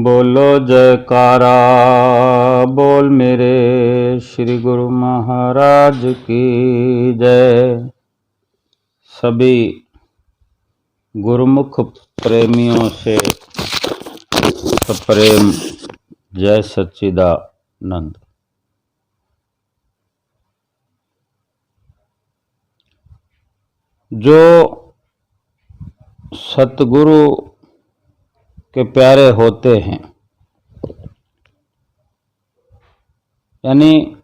बोलो जयकारा बोल मेरे श्री गुरु महाराज की जय। सभी गुरुमुख प्रेमियों से सप्रेम जय सच्चिदानंद। जो सतगुरु के प्यारे होते हैं, यानी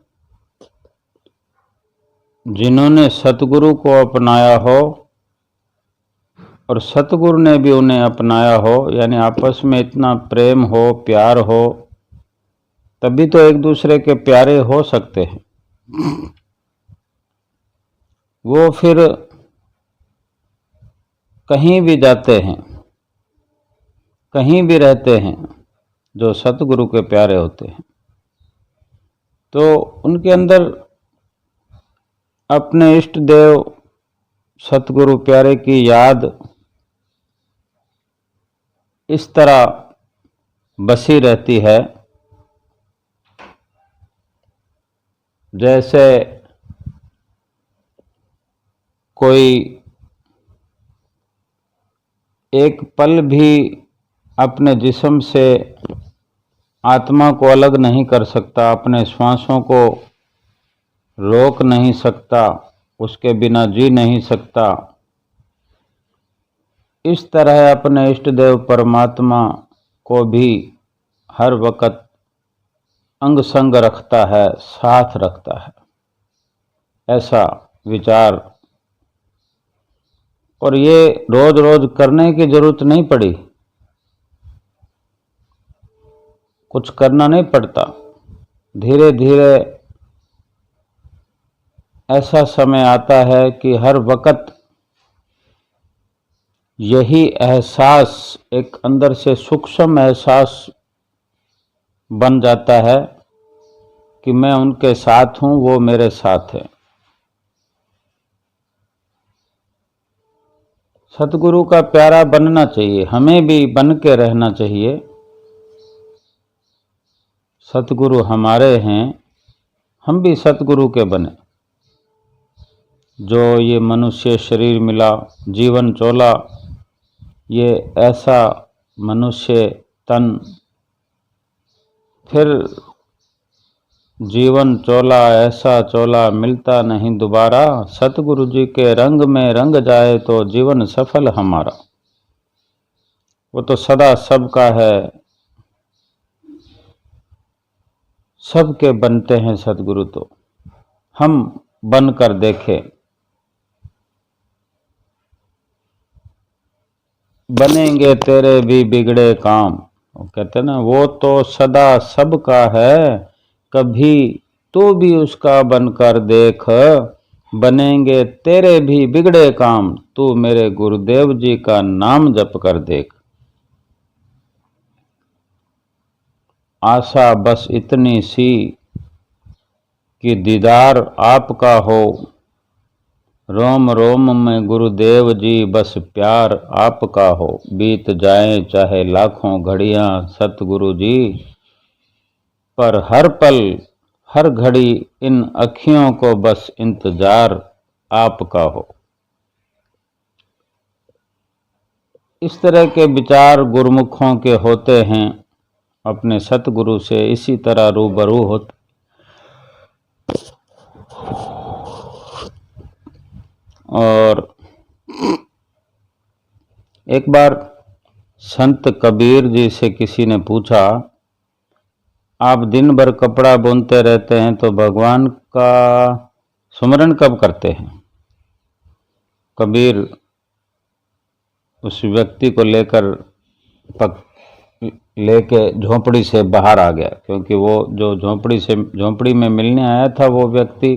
जिन्होंने सतगुरु को अपनाया हो और सतगुरु ने भी उन्हें अपनाया हो, यानी आपस में इतना प्रेम हो, प्यार हो, तभी तो एक दूसरे के प्यारे हो सकते हैं। वो फिर कहीं भी जाते हैं, कहीं भी रहते हैं, जो सतगुरु के प्यारे होते हैं, तो उनके अंदर अपने इष्ट देव सतगुरु प्यारे की याद इस तरह बसी रहती है जैसे कोई एक पल भी अपने जिस्म से आत्मा को अलग नहीं कर सकता, अपने श्वासों को रोक नहीं सकता, उसके बिना जी नहीं सकता। इस तरह अपने इष्ट देव परमात्मा को भी हर वक्त अंग संग रखता है, साथ रखता है, ऐसा विचार। और ये रोज रोज करने की जरूरत नहीं पड़ी, कुछ करना नहीं पड़ता। धीरे धीरे ऐसा समय आता है कि हर वक्त यही एहसास एक अंदर से सूक्ष्म एहसास बन जाता है कि मैं उनके साथ हूं, वो मेरे साथ है। सतगुरु का प्यारा बनना चाहिए, हमें भी बन के रहना चाहिए। सतगुरु हमारे हैं, हम भी सतगुरु के बने। जो ये मनुष्य शरीर मिला, जीवन चोला, ये ऐसा मनुष्य तन, फिर जीवन चोला ऐसा चोला मिलता नहीं दोबारा। सतगुरु जी के रंग में रंग जाए तो जीवन सफल हमारा। वो तो सदा सबका है, सबके बनते हैं सतगुरु, तो हम बनकर देखें। बनेंगे तेरे भी बिगड़े काम, वो कहते ना, वो तो सदा सबका है, कभी तू भी उसका बनकर देख। बनेंगे तेरे भी बिगड़े काम, तू मेरे गुरुदेव जी का नाम जप कर देख। आशा बस इतनी सी कि दीदार आपका हो, रोम रोम में गुरुदेव जी बस प्यार आपका हो। बीत जाए चाहे लाखों घड़ियां सतगुरु जी, पर हर पल हर घड़ी इन अखियों को बस इंतजार आपका हो। इस तरह के विचार गुरुमुखों के होते हैं, अपने सतगुरु से इसी तरह रूबरू होते। और एक बार संत कबीर जी से किसी ने पूछा, आप दिन भर कपड़ा बुनते रहते हैं तो भगवान का सुमरन कब करते हैं? कबीर उस व्यक्ति को लेके झोंपड़ी से बाहर आ गया, क्योंकि वो जो झोंपड़ी में मिलने आया था वो व्यक्ति,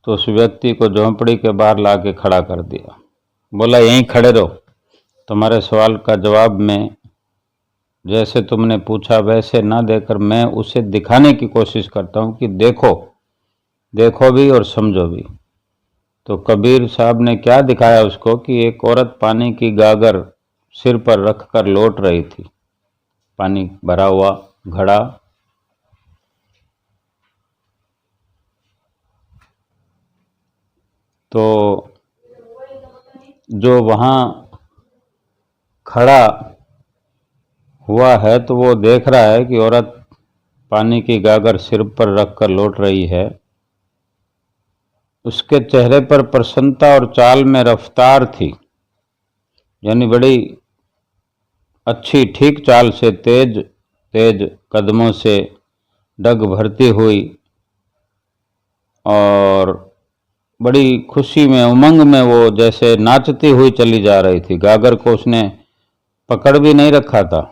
तो उस व्यक्ति को झोंपड़ी के बाहर लाके खड़ा कर दिया। बोला, यहीं खड़े रहो, तुम्हारे सवाल का जवाब मैं जैसे तुमने पूछा वैसे ना देकर मैं उसे दिखाने की कोशिश करता हूं कि देखो भी और समझो भी। तो कबीर साहब ने क्या दिखाया उसको कि एक औरत पानी की गागर सिर पर रखकर लौट रही थी, पानी भरा हुआ घड़ा। तो जो वहाँ खड़ा हुआ है तो वो देख रहा है कि औरत पानी की गागर सिर पर रखकर लौट रही है। उसके चेहरे पर प्रसन्नता और चाल में रफ्तार थी, यानी बड़ी अच्छी ठीक चाल से तेज तेज कदमों से डग भरती हुई और बड़ी खुशी में उमंग में वो जैसे नाचती हुई चली जा रही थी। गागर को उसने पकड़ भी नहीं रखा था,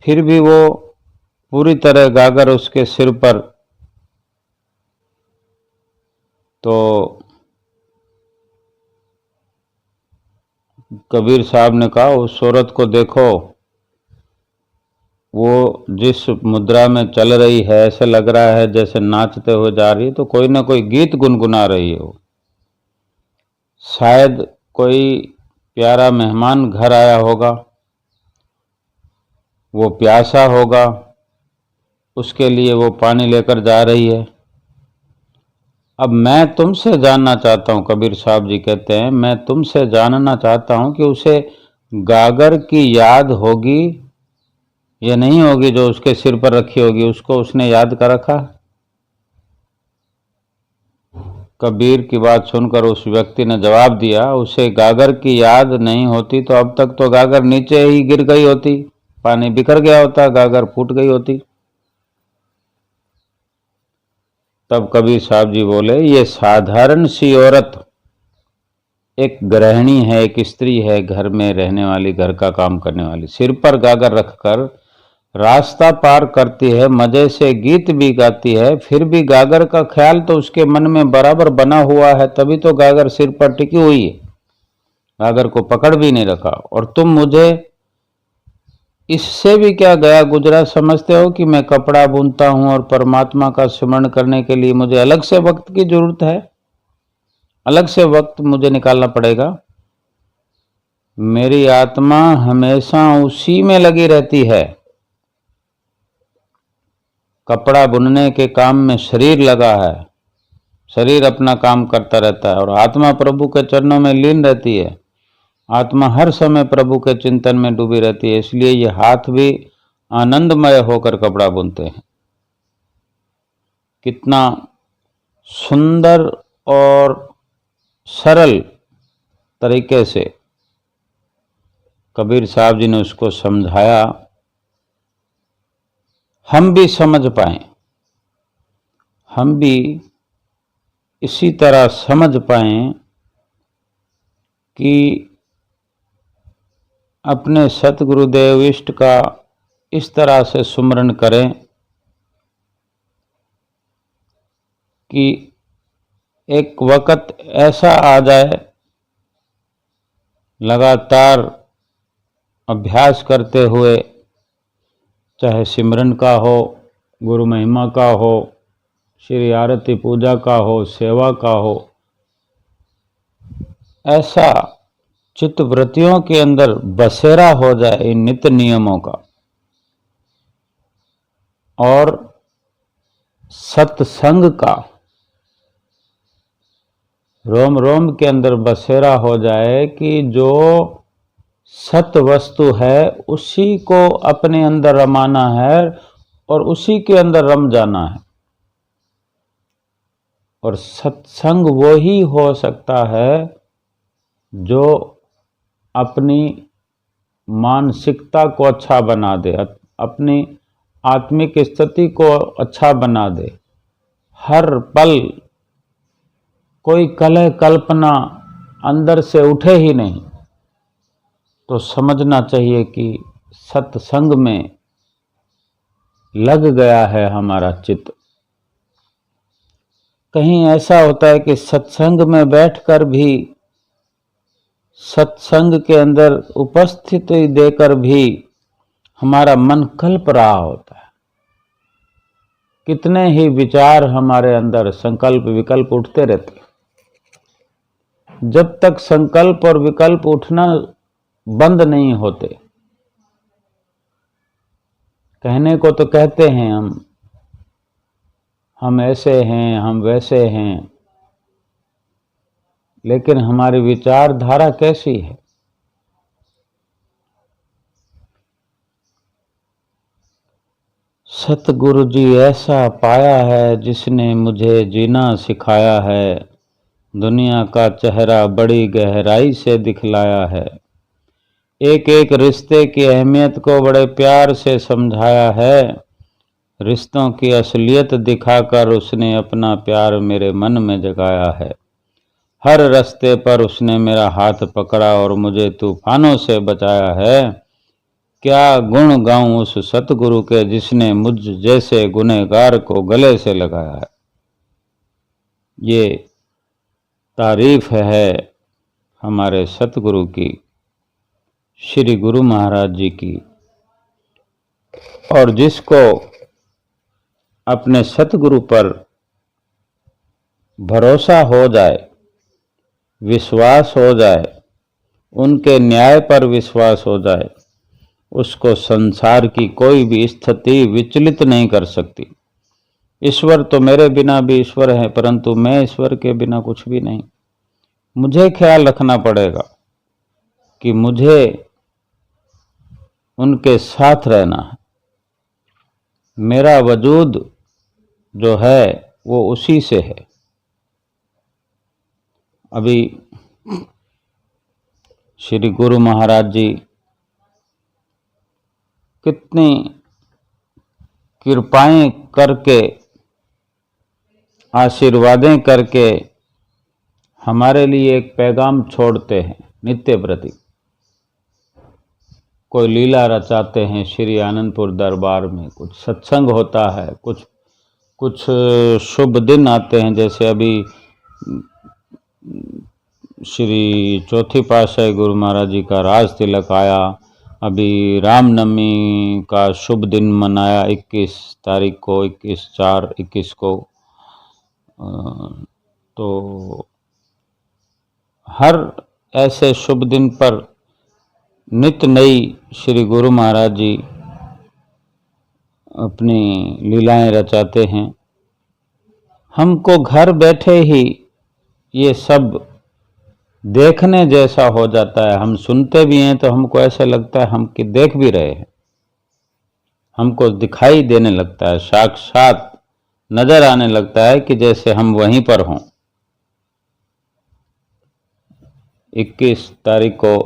फिर भी वो पूरी तरह गागर उसके सिर पर। तो कबीर साहब ने कहा, उस औरत को देखो, वो जिस मुद्रा में चल रही है ऐसे लग रहा है जैसे नाचते हुए जा रही है, तो कोई ना कोई गीत गुनगुना रही है। वो शायद कोई प्यारा मेहमान घर आया होगा, वो प्यासा होगा, उसके लिए वो पानी लेकर जा रही है। अब मैं तुमसे जानना चाहता हूँ, कबीर साहब जी कहते हैं, मैं तुमसे जानना चाहता हूँ कि उसे गागर की याद होगी या नहीं होगी जो उसके सिर पर रखी होगी, उसको उसने याद कर रखा। कबीर की बात सुनकर उस व्यक्ति ने जवाब दिया, उसे गागर की याद नहीं होती तो अब तक तो गागर नीचे ही गिर गई होती, पानी बिखर गया होता, गागर फूट गई होती। तब कबीर साहब जी बोले, ये साधारण सी औरत एक गृहिणी है, एक स्त्री है, घर में रहने वाली, घर का काम करने वाली, सिर पर गागर रखकर रास्ता पार करती है, मजे से गीत भी गाती है, फिर भी गागर का ख्याल तो उसके मन में बराबर बना हुआ है, तभी तो गागर सिर पर टिकी हुई है, गागर को पकड़ भी नहीं रखा। और तुम मुझे इससे भी क्या गया गुजरा समझते हो कि मैं कपड़ा बुनता हूं और परमात्मा का स्मरण करने के लिए मुझे अलग से वक्त की जरूरत है, अलग से वक्त मुझे निकालना पड़ेगा। मेरी आत्मा हमेशा उसी में लगी रहती है, कपड़ा बुनने के काम में शरीर लगा है, शरीर अपना काम करता रहता है और आत्मा प्रभु के चरणों में लीन रहती है। आत्मा हर समय प्रभु के चिंतन में डूबी रहती है, इसलिए ये हाथ भी आनंदमय होकर कपड़ा बुनते हैं। कितना सुंदर और सरल तरीके से कबीर साहब जी ने उसको समझाया, हम भी समझ पाए, हम भी इसी तरह समझ पाए कि अपने सतगुरुदेव इष्ट का इस तरह से सुमरन करें कि एक वक्त ऐसा आ जाए, लगातार अभ्यास करते हुए, चाहे सिमरन का हो, गुरु महिमा का हो, श्री आरती पूजा का हो, सेवा का हो, ऐसा चित्त वृत्तियों के अंदर बसेरा हो जाए इन नित्य नियमों का, और सत्संग का रोम रोम के अंदर बसेरा हो जाए कि जो सत वस्तु है उसी को अपने अंदर रमाना है और उसी के अंदर रम जाना है। और सत्संग वो ही हो सकता है जो अपनी मानसिकता को अच्छा बना दे, अपनी आत्मिक स्थिति को अच्छा बना दे। हर पल कोई कलह कल्पना अंदर से उठे ही नहीं, तो समझना चाहिए कि सत्संग में लग गया है हमारा चित्त। कहीं ऐसा होता है कि सत्संग में बैठकर भी, सत्संग के अंदर उपस्थिति देकर भी हमारा मन कल्प रहा होता है। कितने ही विचार हमारे अंदर संकल्प विकल्प उठते रहते हैं। जब तक संकल्प और विकल्प उठना बंद नहीं होते। कहने को तो कहते हैं हम ऐसे हैं, हम वैसे हैं, लेकिन हमारी विचारधारा कैसी है? सतगुरु जी ऐसा पाया है जिसने मुझे जीना सिखाया है, दुनिया का चेहरा बड़ी गहराई से दिखलाया है, एक एक रिश्ते की अहमियत को बड़े प्यार से समझाया है, रिश्तों की असलियत दिखाकर उसने अपना प्यार मेरे मन में जगाया है, हर रास्ते पर उसने मेरा हाथ पकड़ा और मुझे तूफानों से बचाया है। क्या गुण गाऊं उस सतगुरु के जिसने मुझ जैसे गुनहगार को गले से लगाया है। ये तारीफ है हमारे सतगुरु की, श्री गुरु महाराज जी की। और जिसको अपने सतगुरु पर भरोसा हो जाए, विश्वास हो जाए, उनके न्याय पर विश्वास हो जाए, उसको संसार की कोई भी स्थिति विचलित नहीं कर सकती। ईश्वर तो मेरे बिना भी ईश्वर है, परंतु मैं ईश्वर के बिना कुछ भी नहीं। मुझे ख्याल रखना पड़ेगा कि मुझे उनके साथ रहना है। मेरा वजूद जो है वो उसी से है। अभी श्री गुरु महाराज जी कितनी कृपाएं करके, आशीर्वादें करके हमारे लिए एक पैगाम छोड़ते हैं नित्य प्रति। कोई लीला रचाते हैं श्री आनंदपुर दरबार में, कुछ सत्संग होता है, कुछ शुभ दिन आते हैं, जैसे अभी श्री चौथी पातशाही गुरु महाराज जी का राज तिलक आया, अभी रामनवमी का शुभ दिन मनाया 21 तारीख को, 21/4/21 को। तो हर ऐसे शुभ दिन पर नित्य नई श्री गुरु महाराज जी अपनी लीलाएं रचाते हैं। हमको घर बैठे ही ये सब देखने जैसा हो जाता है। हम सुनते भी हैं तो हमको ऐसा लगता है हम कि देख भी रहे हैं, हमको दिखाई देने लगता है, साक्षात नजर आने लगता है कि जैसे हम वहीं पर हों। 21 तारीख को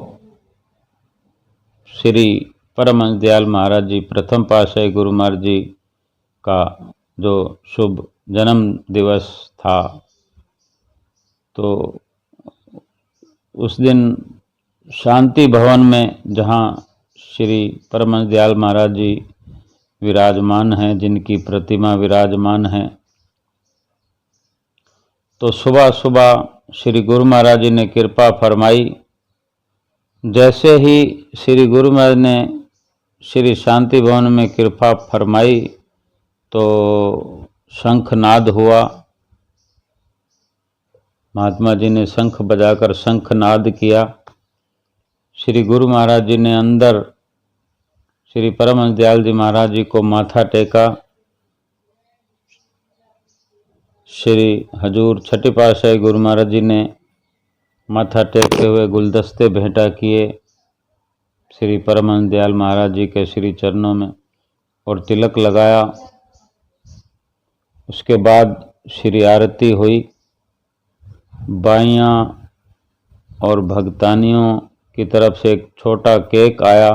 श्री परमहंस दयाल महाराज जी प्रथम पातशाही गुरु महाराज जी का जो शुभ जन्म दिवस था, तो उस दिन शांति भवन में, जहाँ श्री परमहंस दयाल महाराज जी विराजमान हैं, जिनकी प्रतिमा विराजमान है, तो सुबह सुबह श्री गुरु महाराज जी ने कृपा फरमाई। जैसे ही श्री गुरु महाराज ने श्री शांति भवन में कृपा फरमाई तो शंखनाद हुआ। महात्मा जी ने शंख बजाकर शंखनाद किया। श्री गुरु महाराज जी ने अंदर श्री परमहंस दयाल जी महाराज जी को माथा टेका। श्री हजूर छठी पातशाही गुरु महाराज जी ने माथा टेकते हुए गुलदस्ते भेंटा किए श्री परमहंस दयाल महाराज जी के श्री चरणों में और तिलक लगाया। उसके बाद श्री आरती हुई। बाइयाँ और भगतानियों की तरफ से एक छोटा केक आया,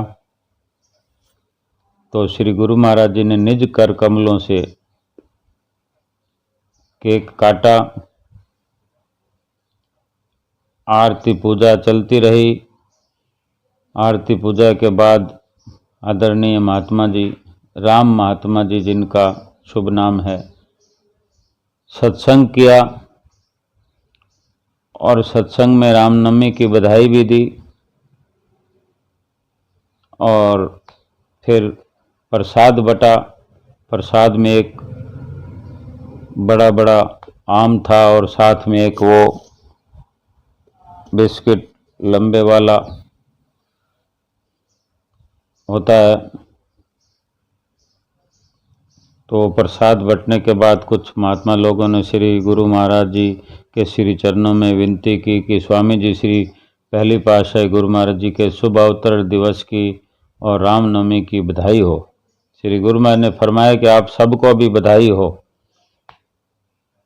तो श्री गुरु महाराज जी ने निज कर कमलों से केक काटा। आरती पूजा चलती रही। आरती पूजा के बाद आदरणीय महात्मा जी, राम महात्मा जी जिनका शुभ नाम है, सत्संग किया और सत्संग में रामनवमी की बधाई भी दी। और फिर प्रसाद बटा। प्रसाद में एक बड़ा बड़ा आम था और साथ में एक वो बिस्किट लंबे वाला, होता है। तो प्रसाद बंटने के बाद कुछ महात्मा लोगों ने श्री गुरु महाराज जी के श्री चरणों में विनती की कि स्वामी जी, श्री पहली पातशाही गुरु महाराज जी के शुभ अवतरण दिवस की और रामनवमी की बधाई हो। श्री गुरु महाराज ने फरमाया कि आप सबको भी बधाई हो,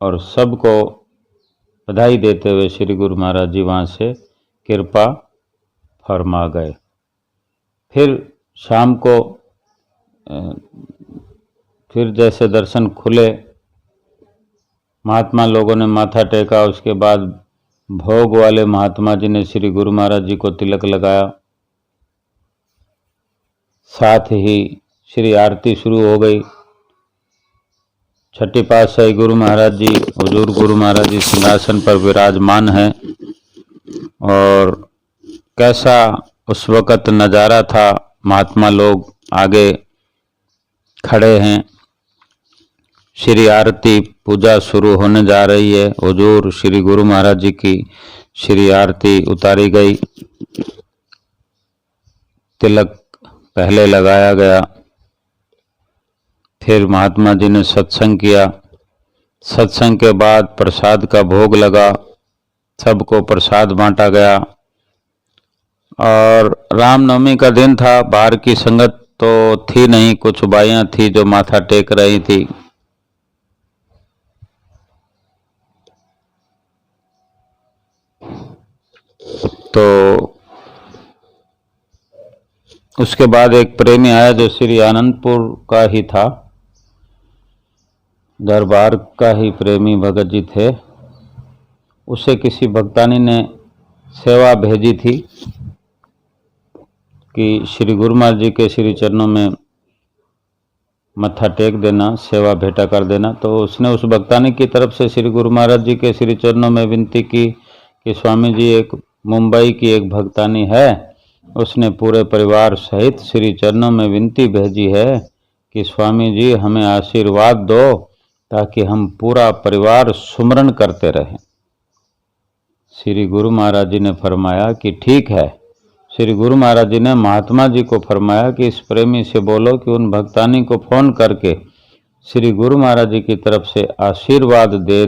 और सबको बधाई देते हुए श्री गुरु महाराज जी वहाँ से कृपा फरमा गए। फिर शाम को फिर जैसे दर्शन खुले, महात्मा लोगों ने माथा टेका। उसके बाद भोग वाले महात्मा जी ने श्री गुरु महाराज जी को तिलक लगाया। साथ ही श्री आरती शुरू हो गई। छठी पातशाही गुरु महाराज जी, हुजूर गुरु महाराज जी सिंहासन पर विराजमान हैं, और कैसा उस वक़्त नज़ारा था। महात्मा लोग आगे खड़े हैं, श्री आरती पूजा शुरू होने जा रही है। हुजूर श्री गुरु महाराज जी की श्री आरती उतारी गई, तिलक पहले लगाया गया। फिर महात्मा जी ने सत्संग किया। सत्संग के बाद प्रसाद का भोग लगा, सबको प्रसाद बांटा गया। और रामनवमी का दिन था। बाहर की संगत तो थी नहीं, कुछ बाइयाँ थी जो माथा टेक रही थी। तो उसके बाद एक प्रेमी आया जो श्री आनंदपुर का ही था, दरबार का ही प्रेमी भगत जी थे। उसे किसी भक्तानी ने सेवा भेजी थी कि श्री गुरु महाराज जी के श्री चरणों में मत्था टेक देना, सेवा भेंटा कर देना। तो उसने उस भक्तानी की तरफ से श्री गुरु महाराज जी के श्री चरणों में विनती की कि स्वामी जी, एक मुंबई की एक भक्तानी है, उसने पूरे परिवार सहित श्री चरणों में विनती भेजी है कि स्वामी जी हमें आशीर्वाद दो ताकि हम पूरा परिवार सुमरन करते रहें। श्री गुरु महाराज जी ने फरमाया कि ठीक है। श्री गुरु महाराज जी ने महात्मा जी को फरमाया कि इस प्रेमी से बोलो कि उन भक्तानी को फोन करके श्री गुरु महाराज जी की तरफ से आशीर्वाद दे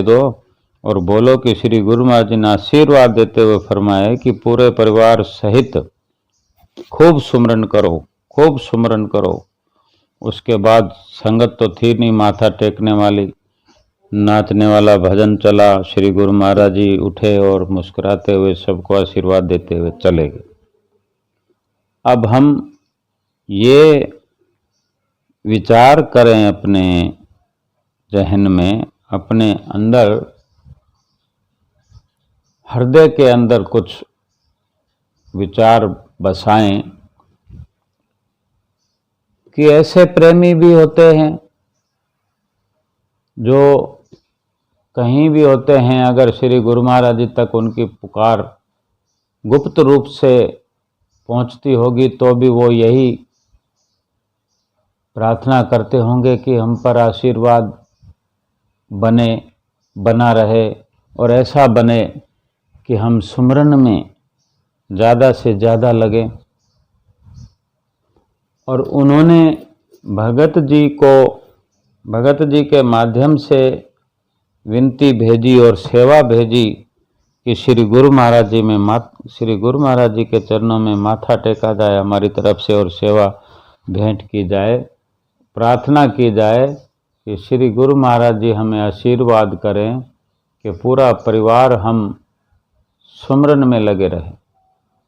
दो, और बोलो कि श्री गुरु महाराज जी ने आशीर्वाद देते हुए फरमाया कि पूरे परिवार सहित खूब सुमरन करो। उसके बाद संगत तो थी नहीं माथा टेकने वाली, नाचने वाला भजन चला। श्री गुरु महाराज जी उठे और मुस्कुराते हुए सबको आशीर्वाद देते हुए चले गए। अब हम ये विचार करें अपने जहन में, अपने अंदर, हृदय के अंदर कुछ विचार बसाएं कि ऐसे प्रेमी भी होते हैं जो कहीं भी होते हैं, अगर श्री गुरु महाराज जी तक उनकी पुकार गुप्त रूप से पहुंचती होगी तो भी वो यही प्रार्थना करते होंगे कि हम पर आशीर्वाद बना रहे, और ऐसा बने कि हम सुमरन में ज़्यादा से ज़्यादा लगें। और उन्होंने भगत जी के माध्यम से विनती भेजी और सेवा भेजी कि श्री गुरु महाराज जी के चरणों में माथा टेका जाए हमारी तरफ से, और सेवा भेंट की जाए, प्रार्थना की जाए कि श्री गुरु महाराज जी हमें आशीर्वाद करें कि पूरा परिवार हम सुमरन में लगे रहें।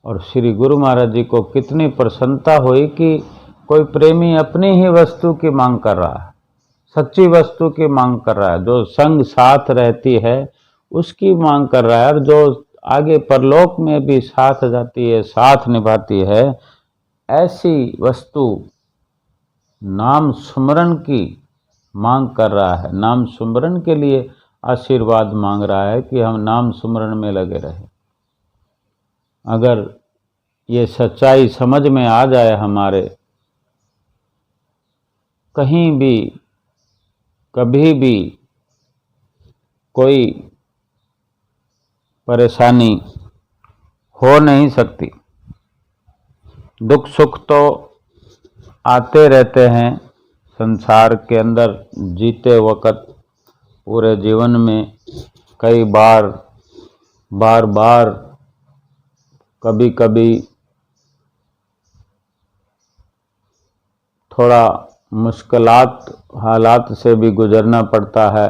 और श्री गुरु महाराज जी को कितनी प्रसन्नता हुई कि कोई प्रेमी अपनी ही वस्तु की मांग कर रहा है, सच्ची वस्तु की मांग कर रहा है, जो संग साथ रहती है उसकी मांग कर रहा है, और जो आगे परलोक में भी साथ जाती है, साथ निभाती है, ऐसी वस्तु नाम सुमरन की मांग कर रहा है। नाम सुमरन के लिए आशीर्वाद मांग रहा है कि हम नाम सुमरन में लगे रहें। अगर ये सच्चाई समझ में आ जाए हमारे, कहीं भी कभी भी कोई परेशानी हो नहीं सकती। दुख सुख तो आते रहते हैं संसार के अंदर जीते वक्त, पूरे जीवन में कई बार कभी कभी थोड़ा मुश्किलात हालात से भी गुजरना पड़ता है,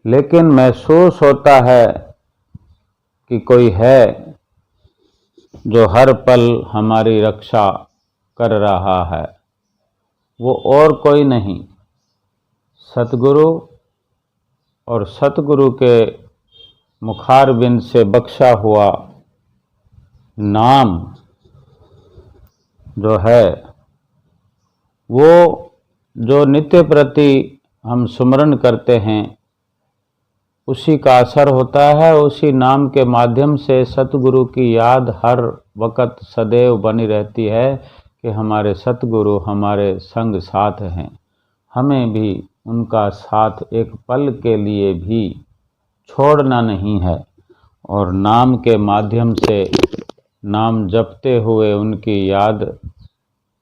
लेकिन महसूस होता है कि कोई है जो हर पल हमारी रक्षा कर रहा है। वो और कोई नहीं, सतगुरु, और सतगुरु के मुखारबिंद से बख्शा हुआ नाम जो है, वो जो नित्य प्रति हम सुमरन करते हैं उसी का असर होता है। उसी नाम के माध्यम से सतगुरु की याद हर वक्त सदैव बनी रहती है कि हमारे सतगुरु हमारे संग साथ हैं। हमें भी उनका साथ एक पल के लिए भी छोड़ना नहीं है, और नाम के माध्यम से नाम जपते हुए उनकी याद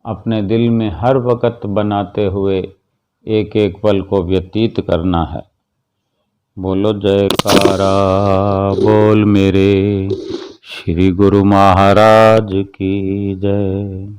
अपने दिल में हर वक्त बनाते हुए एक एक पल को व्यतीत करना है। बोलो जयकारा बोल मेरे श्री गुरु महाराज की जय।